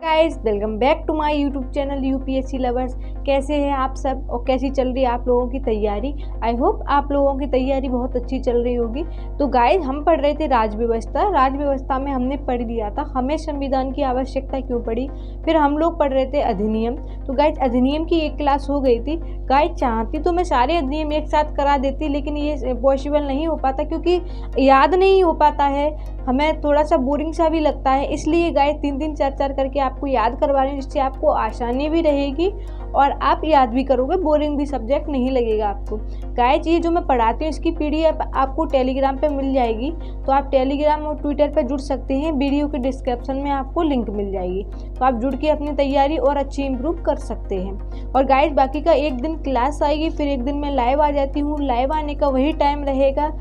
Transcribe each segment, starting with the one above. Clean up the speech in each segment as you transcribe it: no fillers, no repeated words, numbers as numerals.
Guys welcome back to my YouTube channel UPSC lovers. कैसे हैं आप सब और कैसी चल रही है आप लोगों की तैयारी। आई होप आप लोगों की तैयारी बहुत अच्छी चल रही होगी। तो गाइस हम पढ़ रहे थे राज व्यवस्था में हमने पढ़ लिया था हमें संविधान की आवश्यकता क्यों पड़ी। फिर हम लोग पढ़ रहे थे अधिनियम। तो गाइस अधिनियम की एक क्लास हो गई थी। गाइस चाहती तो मैं सारे अधिनियम एक साथ करा देती, लेकिन ये पॉसिबल नहीं हो पाता क्योंकि याद नहीं हो पाता है, हमें थोड़ा सा बोरिंग सा भी लगता है। इसलिए गाइस 3-3 4-4 करके आपको याद करवा रहे हैं, जिससे आपको आसानी भी रहेगी और आप याद भी करोगे, बोरिंग भी सब्जेक्ट नहीं लगेगा आपको। गाइस ये जो मैं पढ़ाती हूँ इसकी पीडीएफ आपको टेलीग्राम पे मिल जाएगी, तो आप टेलीग्राम और ट्विटर पे जुड़ सकते हैं। वीडियो के डिस्क्रिप्शन में आपको लिंक मिल जाएगी, तो आप जुड़ के अपनी तैयारी और अच्छी इम्प्रूव कर सकते हैं। और गाइस बाकी का एक दिन क्लास आएगी, फिर एक दिन मैं लाइव आ जाती हूँ। लाइव आने का वही टाइम रहेगा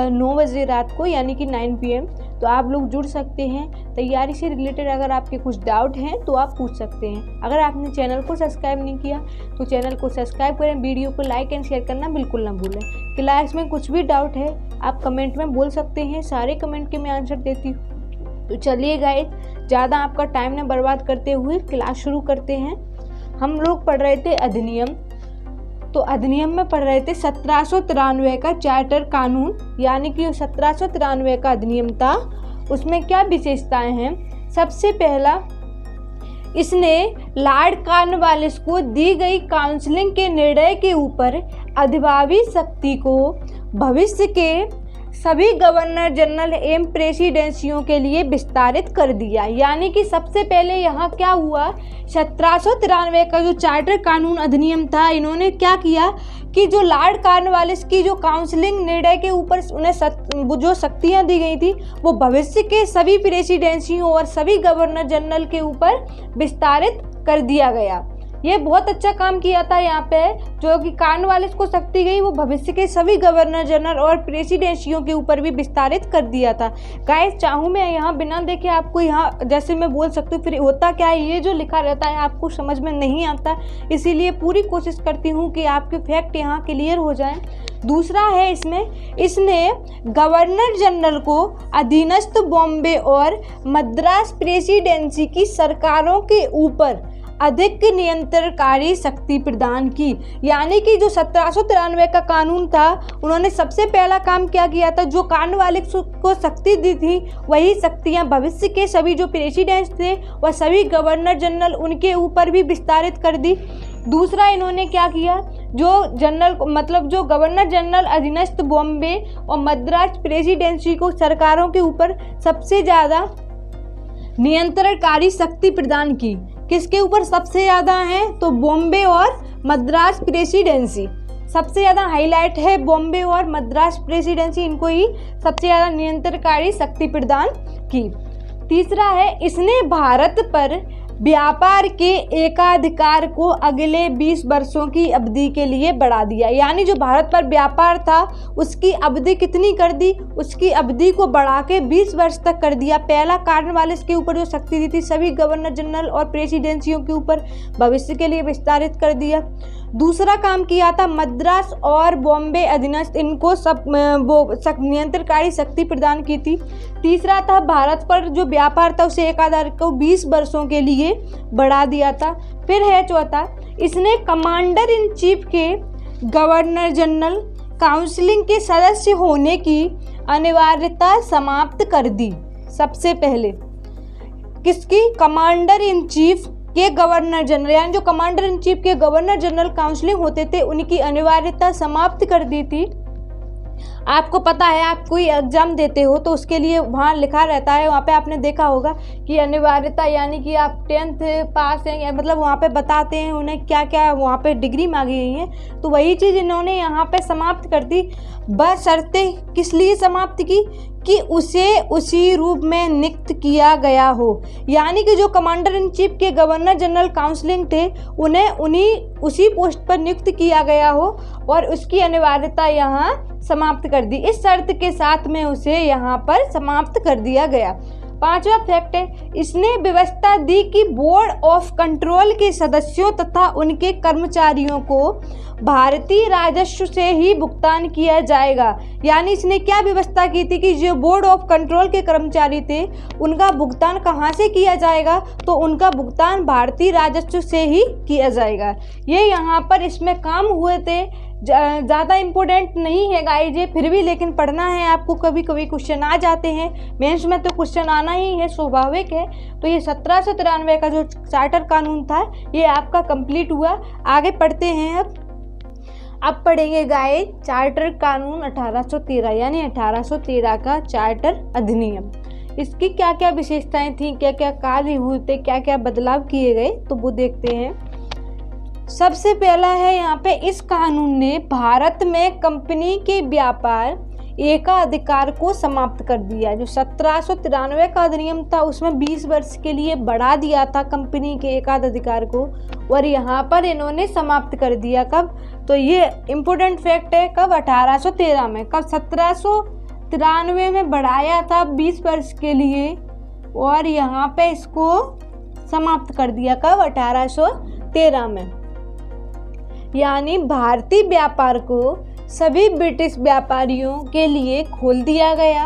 9 बजे रात को, यानी कि 9 PM। तो आप लोग जुड़ सकते हैं। तैयारी से रिलेटेड अगर आपके कुछ डाउट हैं तो आप पूछ सकते हैं। अगर आपने चैनल को सब्सक्राइब नहीं किया तो चैनल को सब्सक्राइब करें, वीडियो को लाइक एंड शेयर करना बिल्कुल ना भूलें। क्लास में कुछ भी डाउट है आप कमेंट में बोल सकते हैं, सारे कमेंट के मैं आंसर देती हूँ। तो चलिए गाइस ज़्यादा आपका टाइम न बर्बाद करते हुए क्लास शुरू करते हैं। हम लोग पढ़ रहे थे अधिनियम। तो अधिनियम में पढ़ रहे थे 1793 का चार्टर कानून, यानी कि 1793 का अधिनियम था। उसमें क्या विशेषताएं हैं। सबसे पहला, इसने लॉर्ड कॉर्नवालिस को दी गई काउंसिलिंग के निर्णय के ऊपर अधिभावी शक्ति को भविष्य के सभी गवर्नर जनरल एवं प्रेसिडेंसियों के लिए विस्तारित कर दिया। यानी कि सबसे पहले यहाँ क्या हुआ, 1793 का जो चार्टर कानून अधिनियम था, इन्होंने क्या किया कि जो लॉर्ड कॉर्नवालिस की जो काउंसिलिंग निर्णय के ऊपर उन्हें जो शक्तियाँ दी गई थी, वो भविष्य के सभी प्रेसिडेंसियों और सभी गवर्नर जनरल के ऊपर विस्तारित कर दिया गया। ये बहुत अच्छा काम किया था यहाँ पे, जो कि कॉर्नवालिस को शक्ति गई वो भविष्य के सभी गवर्नर जनरल और प्रेसिडेंसियों के ऊपर भी विस्तारित कर दिया था। गाइस चाहूँ मैं यहाँ बिना देखे आपको यहाँ जैसे मैं बोल सकती हूँ, फिर होता क्या है ये जो लिखा रहता है आपको समझ में नहीं आता, इसीलिए पूरी कोशिश करती हूँ कि आपके फैक्ट यहाँ क्लियर हो जाए। दूसरा है इसने गवर्नर जनरल को अधीनस्थ बॉम्बे और मद्रास प्रेसिडेंसी की सरकारों के ऊपर अधिक नियंत्रणकारी शक्ति प्रदान की। यानी कि जो 1793 का कानून था, उन्होंने सबसे पहला काम क्या किया था, जो कॉर्नवालिस को शक्ति दी थी वही शक्तियां भविष्य के सभी जो प्रेसिडेंट्स थे वह सभी गवर्नर जनरल उनके ऊपर भी विस्तारित कर दी। दूसरा इन्होंने क्या किया, जो गवर्नर जनरल अधीनस्थ बॉम्बे और मद्रास प्रेसिडेंसी को सरकारों के ऊपर सबसे ज़्यादा नियंत्रणकारी शक्ति प्रदान की। किसके ऊपर सबसे ज़्यादा है, तो बॉम्बे और मद्रास प्रेसिडेंसी सबसे ज़्यादा हाईलाइट है। बॉम्बे और मद्रास प्रेसिडेंसी, इनको ही सबसे ज़्यादा नियंत्रणकारी शक्ति प्रदान की। तीसरा है, इसने भारत पर व्यापार के एकाधिकार को अगले 20 वर्षों की अवधि के लिए बढ़ा दिया। यानी जो भारत पर व्यापार था उसकी अवधि कितनी कर दी, उसकी अवधि को बढ़ा के 20 वर्ष तक कर दिया। पहला कॉर्नवालिस के ऊपर जो शक्ति दी थी सभी गवर्नर जनरल और प्रेसिडेंसियों के ऊपर भविष्य के लिए विस्तारित कर दिया। दूसरा काम किया था मद्रास और बॉम्बे अधीनस्थ, इनको सब नियंत्रणकारी शक्ति प्रदान की थी। तीसरा था भारत पर जो व्यापार था उसे एकाधिकार को 20 वर्षों के लिए बढ़ा दिया था। फिर है चौथा, इसने कमांडर इन चीफ के गवर्नर जनरल काउंसिलिंग के सदस्य होने की अनिवार्यता समाप्त कर दी। सबसे पहले किसकी, कमांडर इन चीफ के गवर्नर जनरल, यानी जो कमांडर इन चीफ के गवर्नर जनरल काउंसिलिंग होते थे उनकी अनिवार्यता समाप्त कर दी थी। आपको पता है आप कोई एग्जाम देते हो तो उसके लिए वहाँ लिखा रहता है, वहाँ पे आपने देखा होगा कि अनिवार्यता, यानी कि आप 10th पास हैं, मतलब वहाँ पे बताते हैं उन्हें क्या क्या वहाँ पे डिग्री मांगी गई है। तो वही चीज़ इन्होंने यहाँ पे समाप्त कर दी। बशर्ते किस लिए समाप्त की, कि उसे उसी रूप में नियुक्त किया गया हो। यानी कि जो कमांडर इन चीफ के गवर्नर जनरल काउंसिलिंग थे उन्हें उसी पोस्ट पर नियुक्त किया गया हो और उसकी अनिवार्यता यहाँ समाप्त कर दी। इस शर्त के साथ में उसे यहाँ पर समाप्त कर दिया गया। 5वां फैक्ट है, इसने व्यवस्था दी कि बोर्ड ऑफ कंट्रोल के सदस्यों तथा उनके कर्मचारियों को भारतीय राजस्व से ही भुगतान किया जाएगा। यानी इसने क्या व्यवस्था की थी कि जो बोर्ड ऑफ कंट्रोल के कर्मचारी थे उनका भुगतान कहाँ से किया जाएगा, तो उनका भुगतान भारतीय राजस्व से ही किया जाएगा। ये यहाँ पर इसमें काम हुए थे। ज़्यादा इम्पोर्टेंट नहीं है गाइस ये, फिर भी लेकिन पढ़ना है आपको, कभी कभी क्वेश्चन आ जाते हैं, मेंस में तो क्वेश्चन आना ही है, स्वाभाविक है। तो ये 1793 का जो चार्टर कानून था ये आपका कंप्लीट हुआ। आगे पढ़ते हैं। अब पढ़ेंगे गाइस चार्टर कानून 1813, यानी 1813 का चार्टर अधिनियम। इसकी क्या क्या विशेषताएं थी, क्या क्या कार्य हुए थे, क्या क्या बदलाव किए गए, तो वो देखते हैं। सबसे पहला है यहाँ पे, इस कानून ने भारत में कंपनी के व्यापार एकाधिकार को समाप्त कर दिया। जो 1793 का अधिनियम था उसमें 20 वर्ष के लिए बढ़ा दिया था कंपनी के एकाधिकार को, और यहाँ पर इन्होंने समाप्त कर दिया। कब, तो ये इम्पोर्टेंट फैक्ट है, कब, 1813 में। कब, 1793 में बढ़ाया था 20 वर्ष के लिए, और यहाँ पे इसको समाप्त कर दिया कब, 1813 में। यानी भारतीय व्यापार को सभी ब्रिटिश व्यापारियों के लिए खोल दिया गया।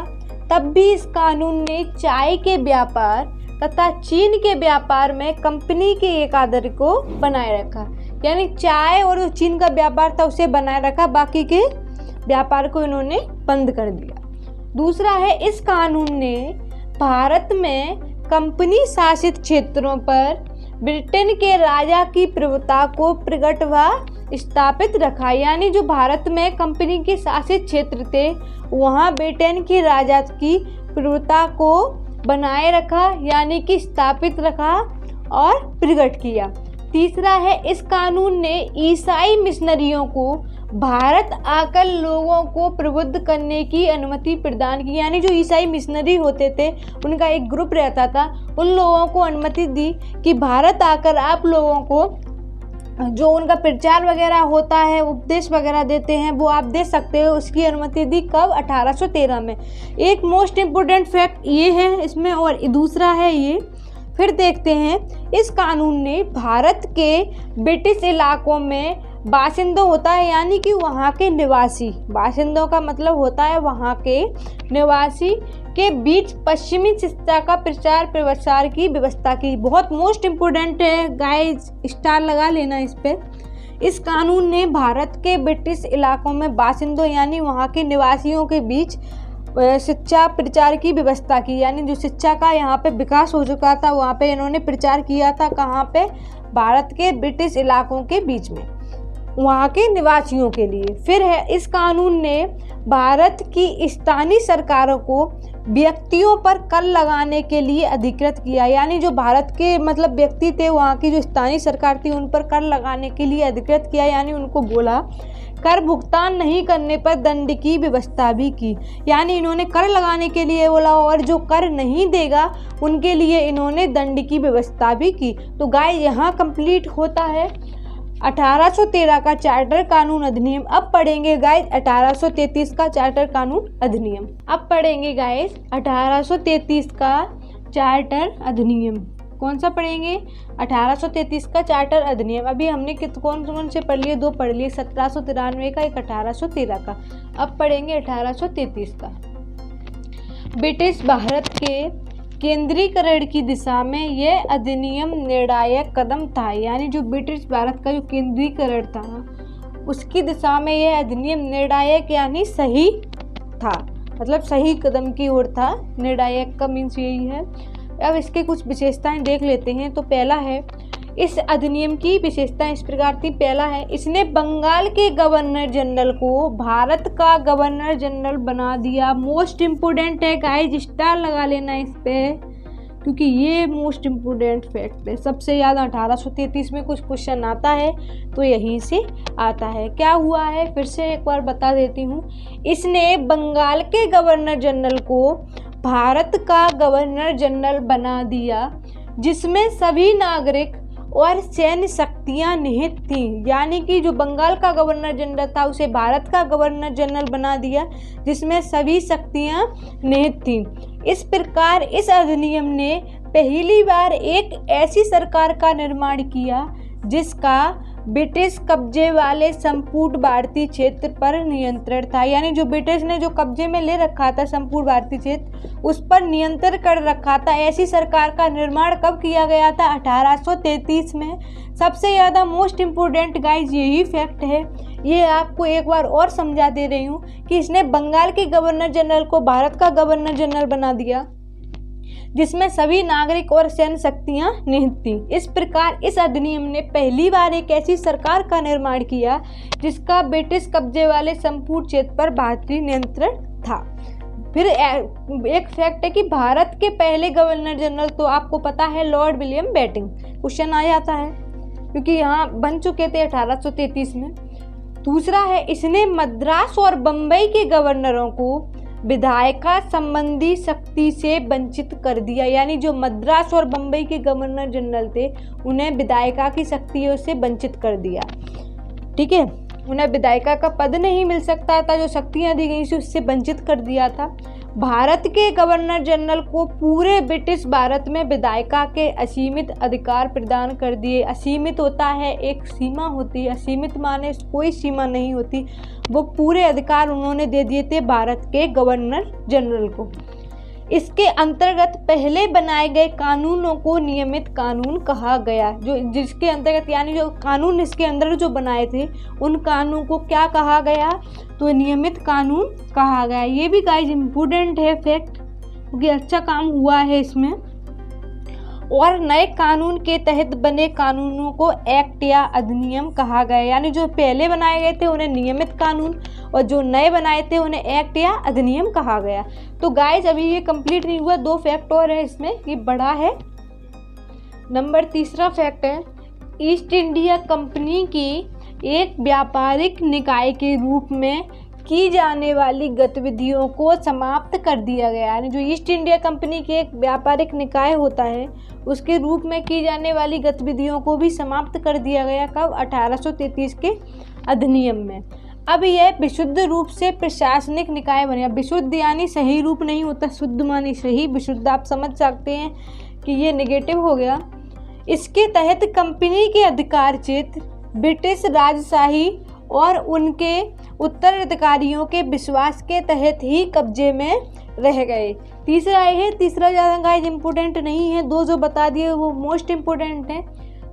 तब भी इस कानून ने चाय के व्यापार तथा चीन के व्यापार में कंपनी के एकाधिकार को बनाए रखा। यानी चाय और जो चीन का व्यापार था उसे बनाए रखा, बाकी के व्यापार को इन्होंने बंद कर दिया। दूसरा है, इस कानून ने भारत में कंपनी शासित क्षेत्रों पर ब्रिटेन के राजा की प्रभुता को प्रकट व स्थापित रखा। यानी जो भारत में कंपनी के शासित क्षेत्र थे वहाँ ब्रिटेन के राजा की प्रभुता को बनाए रखा, यानी कि स्थापित रखा और प्रकट किया। तीसरा है, इस कानून ने ईसाई मिशनरियों को भारत आकर लोगों को प्रबुद्ध करने की अनुमति प्रदान की। यानी जो ईसाई मिशनरी होते थे उनका एक ग्रुप रहता था, उन लोगों को अनुमति दी कि भारत आकर आप लोगों को जो उनका प्रचार वगैरह होता है, उपदेश वगैरह देते हैं, वो आप दे सकते हो, उसकी अनुमति दी। कब, 1813 में। एक मोस्ट इम्पोर्टेंट फैक्ट ये है इसमें, और दूसरा है ये, फिर देखते हैं, इस कानून ने भारत के ब्रिटिश इलाकों में बाशिंदों होता है, यानी कि वहाँ के निवासी, बाशिंदों का मतलब होता है वहाँ के निवासी के बीच पश्चिमी शिक्षा का प्रचार प्रसार की व्यवस्था की। बहुत मोस्ट इम्पोर्टेंट है गाइस, स्टार लगा लेना इस पे। इस कानून ने भारत के ब्रिटिश इलाकों में बाशिंदों यानी वहाँ के निवासियों के बीच शिक्षा प्रचार की व्यवस्था की। यानी जो शिक्षा का यहाँ पे विकास हो चुका था वहाँ पे इन्होंने प्रचार किया था। कहाँ पे, भारत के ब्रिटिश इलाकों के बीच में, वहाँ के निवासियों के लिए। फिर है, इस कानून ने भारत की स्थानीय सरकारों को व्यक्तियों पर कर लगाने के लिए अधिकृत किया। यानी जो भारत के मतलब व्यक्ति थे वहाँ की जो स्थानीय सरकार थी उन पर कर लगाने के लिए अधिकृत किया। यानी उनको बोला, कर भुगतान नहीं करने पर दंड की व्यवस्था भी की। यानी इन्होंने कर लगाने के लिए बोला, और जो कर नहीं देगा उनके लिए इन्होंने दंड की व्यवस्था भी की। तो गाइस यहाँ कंप्लीट होता है 1813 का चार्टर कानून अधिनियम। अब पढ़ेंगे गाइस 1833 का चार्टर कानून अधिनियम। अब पढ़ेंगे गाइस 1833 का चार्टर अधिनियम। कौन सा पढ़ेंगे, 1833 का चार्टर अधिनियम। अभी हमने कौन कौन से पढ़ लिए, दो पढ़ लिए, 1793 का, एक 1813 का। अब पढ़ेंगे 1833 का। ब्रिटिश भारत के केंद्रीकरण की दिशा में यह अधिनियम निर्णायक कदम था। यानी जो ब्रिटिश भारत का जो केंद्रीकरण था उसकी दिशा में यह अधिनियम निर्णायक यानी सही था, मतलब सही कदम की ओर था। निर्णायक का मीन्स यही है। अब इसके कुछ विशेषताएं देख लेते हैं। तो पहला है, इस अधिनियम की विशेषताएं इस प्रकार थी। पहला है, इसने बंगाल के गवर्नर जनरल को भारत का गवर्नर जनरल बना दिया। मोस्ट इम्पोर्टेंट है गाइस, स्टार लगा लेना इस पे, क्योंकि ये मोस्ट इम्पोर्टेंट फैक्ट है। सबसे ज़्यादा 1833 में कुछ क्वेश्चन आता है तो यहीं से आता है। क्या हुआ है फिर से एक बार बता देती हूँ। इसने बंगाल के गवर्नर जनरल को भारत का गवर्नर जनरल बना दिया, जिसमें सभी नागरिक और सैन्य शक्तियाँ निहित थीं। यानी कि जो बंगाल का गवर्नर जनरल था उसे भारत का गवर्नर जनरल बना दिया, जिसमें सभी शक्तियाँ निहित थीं। इस प्रकार इस अधिनियम ने पहली बार एक ऐसी सरकार का निर्माण किया जिसका ब्रिटिश कब्जे वाले संपूर्ण भारतीय क्षेत्र पर नियंत्रण था। यानी जो ब्रिटिश ने जो कब्जे में ले रखा था संपूर्ण भारतीय क्षेत्र, उस पर नियंत्रण कर रखा था। ऐसी सरकार का निर्माण कब किया गया था? 1833 में। सबसे ज़्यादा मोस्ट इम्पोर्टेंट गाइज यही फैक्ट है। ये आपको एक बार और समझा दे रही हूँ कि इसने बंगाल के गवर्नर जनरल को भारत का गवर्नर जनरल बना दिया, जिसमें सभी नागरिक और सैन्य शक्तियां निहित थी। इस प्रकार इस अधिनियम ने पहली बार एक ऐसी सरकार का निर्माण किया जिसका ब्रिटिश कब्जे वाले संपूर्ण क्षेत्र पर भारतीय नियंत्रण था। फिर एक फैक्ट है कि भारत के पहले गवर्नर जनरल तो आपको पता है लॉर्ड विलियम बेंटिंक। क्वेश्चन आ जाता है क्योंकि यहाँ बन चुके थे 1833 में। दूसरा है, इसने मद्रास और बम्बई के गवर्नरों को विधायिका संबंधी शक्ति से वंचित कर दिया। यानी जो मद्रास और बम्बई के गवर्नर जनरल थे उन्हें विधायिका की शक्तियों से वंचित कर दिया। ठीक है, उन्हें विधायिका का पद नहीं मिल सकता था, जो शक्तियां दी गई थी उससे वंचित कर दिया था। भारत के गवर्नर जनरल को पूरे ब्रिटिश भारत में विधायिका के असीमित अधिकार प्रदान कर दिए। असीमित होता है, एक सीमा होती है, असीमित माने कोई सीमा नहीं होती। वो पूरे अधिकार उन्होंने दे दिए थे भारत के गवर्नर जनरल को। इसके अंतर्गत पहले बनाए गए कानूनों को नियमित कानून कहा गया। जो जिसके अंतर्गत यानी जो कानून इसके अंदर जो बनाए थे उन कानून को क्या कहा गया? तो नियमित कानून कहा गया। ये भी गाइस इम्पोर्टेंट है फैक्ट, क्योंकि अच्छा काम हुआ है इसमें। और नए कानून के तहत बने कानूनों को एक्ट या अधिनियम कहा गया। यानी जो पहले बनाए गए थे उन्हें नियमित कानून और जो नए बनाए थे उन्हें एक्ट या अधिनियम कहा गया। तो गाइस अभी ये कंप्लीट नहीं हुआ, 2 फैक्ट और है इसमें, ये बड़ा है। नंबर 3 फैक्ट है, ईस्ट इंडिया कंपनी की एक व्यापारिक निकाय के रूप में की जाने वाली गतिविधियों को समाप्त कर दिया गया। यानी जो ईस्ट इंडिया कंपनी की एक व्यापारिक निकाय होता है उसके रूप में की जाने वाली गतिविधियों को भी समाप्त कर दिया गया। कब? 1833 के अधिनियम में। अब यह विशुद्ध रूप से प्रशासनिक निकाय बने। विशुद्ध यानी सही रूप नहीं होता, शुद्ध मानी सही, विशुद्ध आप समझ सकते हैं कि ये नेगेटिव हो गया। इसके तहत कंपनी के अधिकार क्षेत्र ब्रिटिश राजशाही और उनके उत्तराधिकारियों के विश्वास के तहत ही कब्जे में रह गए। तीसरा है, तीसरा ज़्यादा गाइस इम्पोर्टेंट नहीं है, 2 जो बता दिए वो मोस्ट इम्पोर्टेंट है।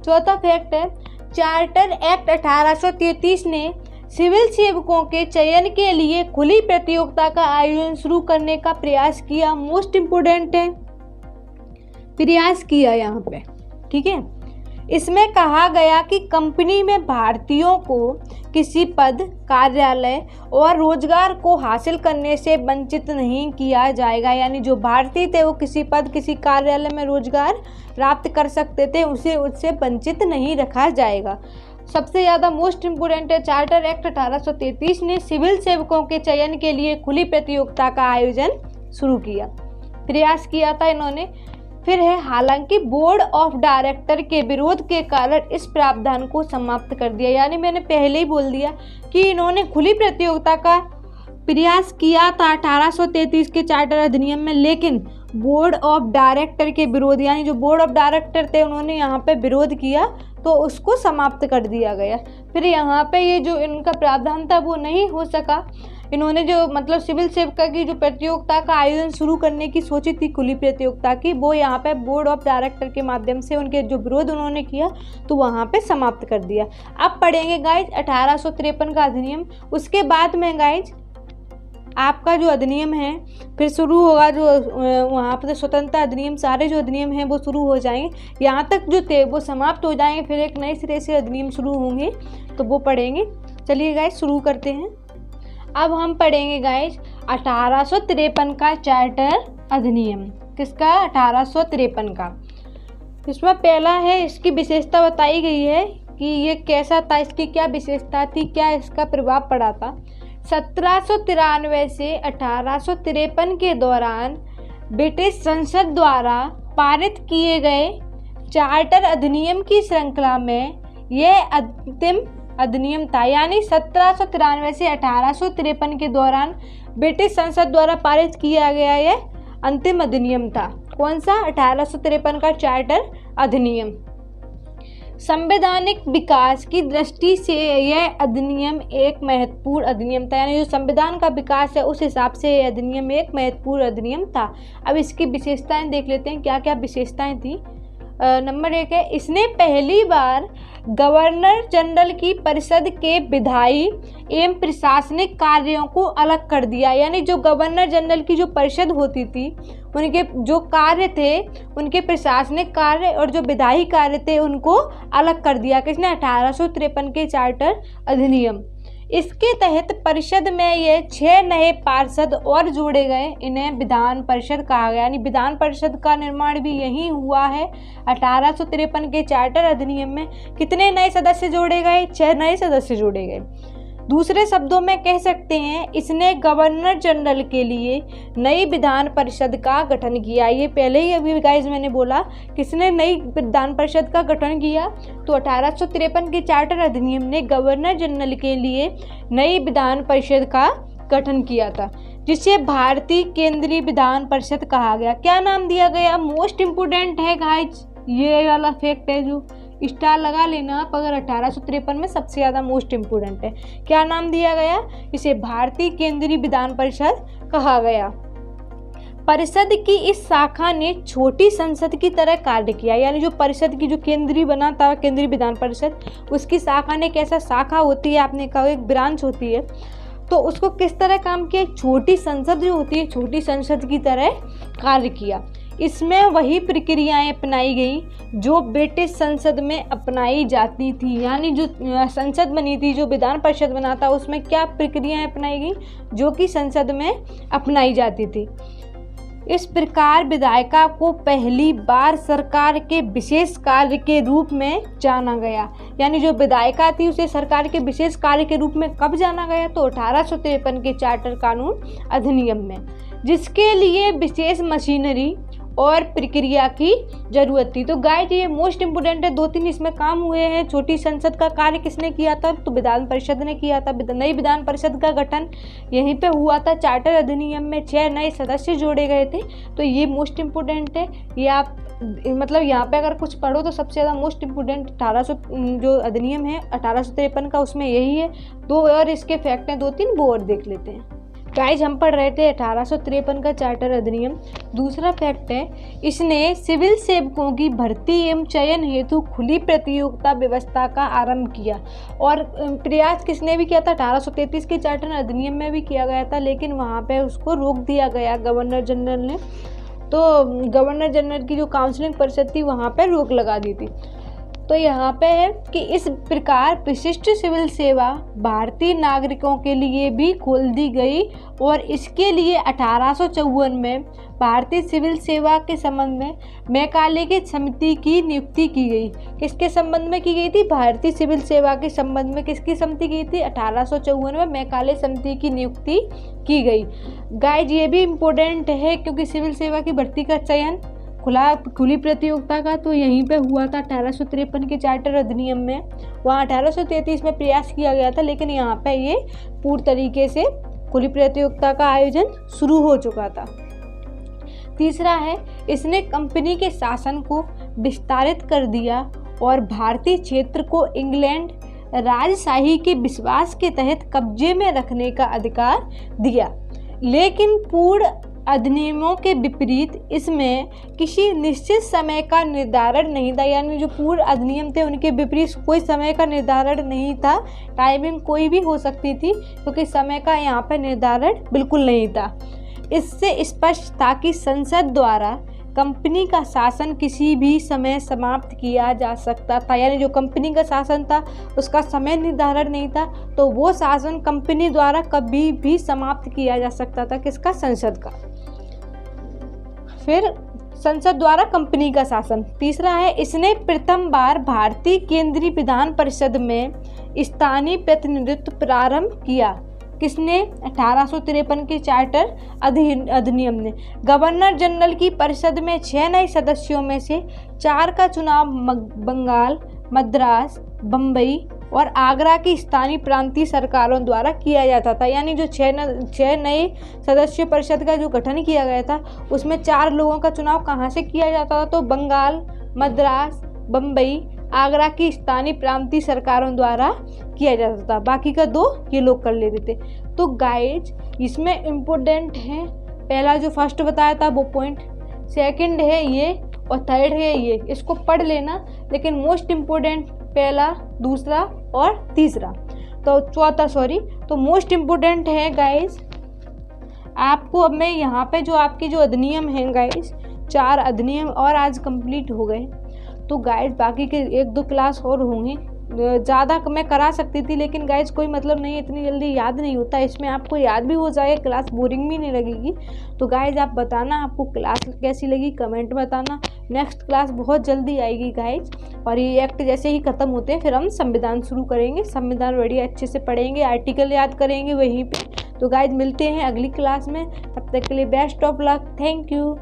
चौथा फैक्ट है, चार्टर एक्ट 1833 ने सिविल सेवकों के चयन के लिए खुली प्रतियोगिता का आयोजन शुरू करने का प्रयास किया। मोस्ट इम्पोर्टेंट है, प्रयास किया यहाँ पे। ठीक है, इसमें कहा गया कि कंपनी में भारतीयों को किसी पद, कार्यालय और रोजगार को हासिल करने से वंचित नहीं किया जाएगा। यानी जो भारतीय थे वो किसी पद, किसी कार्यालय में रोजगार प्राप्त कर सकते थे, उसे उससे वंचित नहीं रखा जाएगा। सबसे ज़्यादा मोस्ट इम्पोर्टेंट है, चार्टर एक्ट 1833 ने सिविल सेवकों के चयन के लिए खुली प्रतियोगिता का आयोजन शुरू किया, प्रयास किया था इन्होंने। फिर है, हालांकि बोर्ड ऑफ डायरेक्टर के विरोध के कारण इस प्रावधान को समाप्त कर दिया। यानी मैंने पहले ही बोल दिया कि इन्होंने खुली प्रतियोगिता का प्रयास किया था 1833 के चार्टर अधिनियम में, लेकिन बोर्ड ऑफ डायरेक्टर के विरोध, यानी जो बोर्ड ऑफ डायरेक्टर थे उन्होंने यहाँ पे विरोध किया तो उसको समाप्त कर दिया गया। फिर यहाँ पे ये जो इनका प्रावधान था वो नहीं हो सका। इन्होंने जो मतलब सिविल सेवका की जो प्रतियोगिता का आयोजन शुरू करने की सोची थी खुली प्रतियोगिता की, वो यहाँ पे बोर्ड ऑफ डायरेक्टर के माध्यम से उनके जो विरोध उन्होंने किया तो वहाँ पे समाप्त कर दिया। अब पढ़ेंगे गाइज 1853 का अधिनियम। उसके बाद में गाइज आपका जो अधिनियम है फिर शुरू होगा, जो वहाँ पर स्वतंत्रता अधिनियम, सारे जो अधिनियम हैं वो शुरू हो जाएंगे। यहाँ तक जो थे वो समाप्त हो जाएंगे, फिर एक नए सिरे से अधिनियम शुरू होंगे तो वो पढ़ेंगे। चलिए गाइज शुरू करते हैं। अब हम पढ़ेंगे गाइज 1853 का चार्टर अधिनियम। किसका? 1853 का। इसमें पहला है, इसकी विशेषता बताई गई है कि ये कैसा था, इसकी क्या विशेषता थी, क्या इसका प्रभाव पड़ा था। 1793 से 1853 के दौरान ब्रिटिश संसद द्वारा पारित किए गए चार्टर अधिनियम की श्रृंखला में यह अंतिम अधिनियम था। यानी 1793 से 1853 के दौरान ब्रिटिश संसद द्वारा पारित किया गया यह अंतिम अधिनियम था। कौन सा? 1853 का चार्टर अधिनियम। संवैधानिक विकास की दृष्टि से यह अधिनियम एक महत्वपूर्ण अधिनियम था, यानी जो संविधान का विकास है उस हिसाब से यह अधिनियम एक महत्वपूर्ण अधिनियम था। अब इसकी विशेषताएं देख लेते हैं, क्या क्या विशेषताएं थी। नंबर 1 है, इसने पहली बार गवर्नर जनरल की परिषद के विधायी एवं प्रशासनिक कार्यों को अलग कर दिया, यानी जो गवर्नर जनरल की जो परिषद होती थी उनके जो कार्य थे, उनके प्रशासनिक कार्य और जो विधायी कार्य थे उनको अलग कर दिया। किसने? 1853 के चार्टर अधिनियम। इसके तहत परिषद में ये 6 नए पार्षद और जोड़े गए, इन्हें विधान परिषद कहा गया, यानी विधान परिषद का निर्माण भी यही हुआ है। 1853 के चार्टर अधिनियम में कितने नए सदस्य जोड़े गए? 6 नए सदस्य जोड़े गए। दूसरे शब्दों में कह सकते हैं इसने गवर्नर जनरल के लिए नई विधान परिषद का गठन किया। ये पहले ही अभी गाइस मैंने बोला, किसने नई विधान परिषद का गठन किया? तो 1853 के चार्टर अधिनियम ने गवर्नर जनरल के लिए नई विधान परिषद का गठन किया था, जिसे भारतीय केंद्रीय विधान परिषद कहा गया। क्या नाम दिया गया? मोस्ट इम्पोर्टेंट है गाइस, ये वाला फैक्ट है, जो स्टार लगा लेना आप अगर 1853 में सबसे ज़्यादा मोस्ट इम्पोर्टेंट है। क्या नाम दिया गया? इसे भारतीय केंद्रीय विधान परिषद कहा गया। परिषद की इस शाखा ने छोटी संसद की तरह कार्य किया, यानी जो परिषद की जो केंद्रीय बना था केंद्रीय विधान परिषद, उसकी शाखा ने कैसा, शाखा होती है आपने कहा एक ब्रांच होती है, तो उसको किस तरह काम किया? छोटी संसद जो होती है छोटी संसद की तरह कार्य किया। इसमें वही प्रक्रियाएं अपनाई गई जो ब्रिटिश संसद में अपनाई जाती थी, यानी जो संसद बनी थी, जो विधान परिषद बना था, उसमें क्या प्रक्रियाएं अपनाई गई जो कि संसद में अपनाई जाती थी। इस प्रकार विधायिका को पहली बार सरकार के विशेष कार्य के रूप में जाना गया, यानी जो विधायिका थी उसे सरकार के विशेष कार्य के रूप में कब जाना गया? तो 1853 के चार्टर कानून अधिनियम में, जिसके लिए विशेष मशीनरी और प्रक्रिया की जरूरत थी। तो गाइस ये मोस्ट इम्पोर्टेंट है, 2-3 इसमें काम हुए हैं। छोटी संसद का कार्य किसने किया था? तो विधान परिषद ने किया था। नई विधान परिषद का गठन यहीं पे हुआ था। चार्टर अधिनियम में 6 नए सदस्य जोड़े गए थे, तो ये मोस्ट इम्पोर्टेंट है। ये आप मतलब यहाँ पे अगर कुछ पढ़ो तो सबसे ज़्यादा मोस्ट इम्पोर्टेंट 1800 जो अधिनियम है 1853 का, उसमें यही है। 2 और इसके फैक्ट हैं 2-3, वो और देख लेते हैं। गाइस हम पढ़ रहे थे 1853 का चार्टर अधिनियम। दूसरा फैक्ट है, इसने सिविल सेवकों की भर्ती एवं चयन हेतु खुली प्रतियोगिता व्यवस्था का आरंभ किया। और प्रयास किसने भी किया था? 1833 के चार्टर अधिनियम में भी किया गया था, लेकिन वहाँ पे उसको रोक दिया गया गवर्नर जनरल ने। तो गवर्नर जनरल की जो काउंसलिंग परिषद थी वहाँ पे रोक लगा दी थी। तो यहाँ पे है कि इस प्रकार विशिष्ट सिविल सेवा भारतीय नागरिकों के लिए भी खोल दी गई और इसके लिए 1854 में भारतीय सिविल सेवा के संबंध में मैकाले की समिति की नियुक्ति की गई। किसके संबंध में की गई थी? भारतीय सिविल सेवा के संबंध में किसकी समिति की थी? 1854 में मैकाले समिति की नियुक्ति की गई। गाइस ये भी इम्पोर्टेंट है क्योंकि सिविल सेवा की भर्ती का चयन खुली प्रतियोगिता का तो यहीं पे हुआ था 1853 के चार्टर अधिनियम में। वहाँ 1833 में प्रयास किया गया था, लेकिन यहाँ पे ये पूर्ण तरीके से खुली प्रतियोगिता का आयोजन शुरू हो चुका था। तीसरा है, इसने कंपनी के शासन को विस्तारित कर दिया और भारतीय क्षेत्र को इंग्लैंड राजशाही के विश्वास के तहत कब्जे में रखने का अधिकार दिया। लेकिन पूर्ण अधिनियमों के विपरीत इसमें किसी निश्चित समय का निर्धारण नहीं था, यानी जो पूर्व अधिनियम थे उनके विपरीत कोई समय का निर्धारण नहीं था। टाइमिंग कोई भी हो सकती थी क्योंकि समय का यहाँ पर निर्धारण बिल्कुल नहीं था। इससे स्पष्ट था कि संसद द्वारा कंपनी का शासन किसी भी समय समाप्त किया जा सकता था, यानी जो कंपनी का शासन था उसका समय निर्धारण नहीं था, तो वो शासन कंपनी द्वारा कभी भी समाप्त किया जा सकता था। किसका? संसद का। फिर संसद द्वारा कंपनी का शासन। तीसरा है, इसने प्रथम बार भारतीय केंद्रीय विधान परिषद में स्थानीय प्रतिनिधित्व प्रारंभ किया। किसने? 1853 के चार्टर अधिनियम ने। गवर्नर जनरल की परिषद में 6 नए सदस्यों में से 4 का चुनाव बंगाल, मद्रास, बम्बई, और आगरा की स्थानीय प्रांतीय सरकारों द्वारा किया जाता था। यानी जो 6 नए सदस्य परिषद का जो गठन किया गया था उसमें 4 लोगों का चुनाव कहाँ से किया जाता था, तो बंगाल, मद्रास, बम्बई, आगरा की स्थानीय प्रांतीय सरकारों द्वारा किया जाता था। बाकी का 2 ये लोग कर लेते थे। तो गाइज इसमें इम्पोर्टेंट है, पहला जो फर्स्ट बताया था वो पॉइंट, सेकंड है ये और थर्ड है ये, इसको पढ़ लेना। लेकिन मोस्ट इम्पोर्टेंट पहला, दूसरा और तीसरा, तो चौथा सॉरी, तो मोस्ट इम्पोर्टेंट है गाइज आपको। अब मैं यहाँ पे जो आपके जो अधिनियम हैं गाइज, 4 अधिनियम और आज कंप्लीट हो गए। तो गाइज बाकी के 1-2 क्लास और होंगे, ज़्यादा मैं करा सकती थी लेकिन गाइज कोई मतलब नहीं है, इतनी जल्दी याद नहीं होता। इसमें आपको याद भी हो जाएगा, क्लास बोरिंग भी नहीं लगेगी। तो गाइज आप बताना आपको क्लास कैसी लगी, कमेंट में बताना। नेक्स्ट क्लास बहुत जल्दी आएगी गाइज, और ये एक्ट जैसे ही ख़त्म होते हैं फिर हम संविधान शुरू करेंगे। संविधान बढ़िया अच्छे से पढ़ेंगे, आर्टिकल याद करेंगे वहीं पर। तो गाइज मिलते हैं अगली क्लास में, तब तक के लिए best of luck, thank you.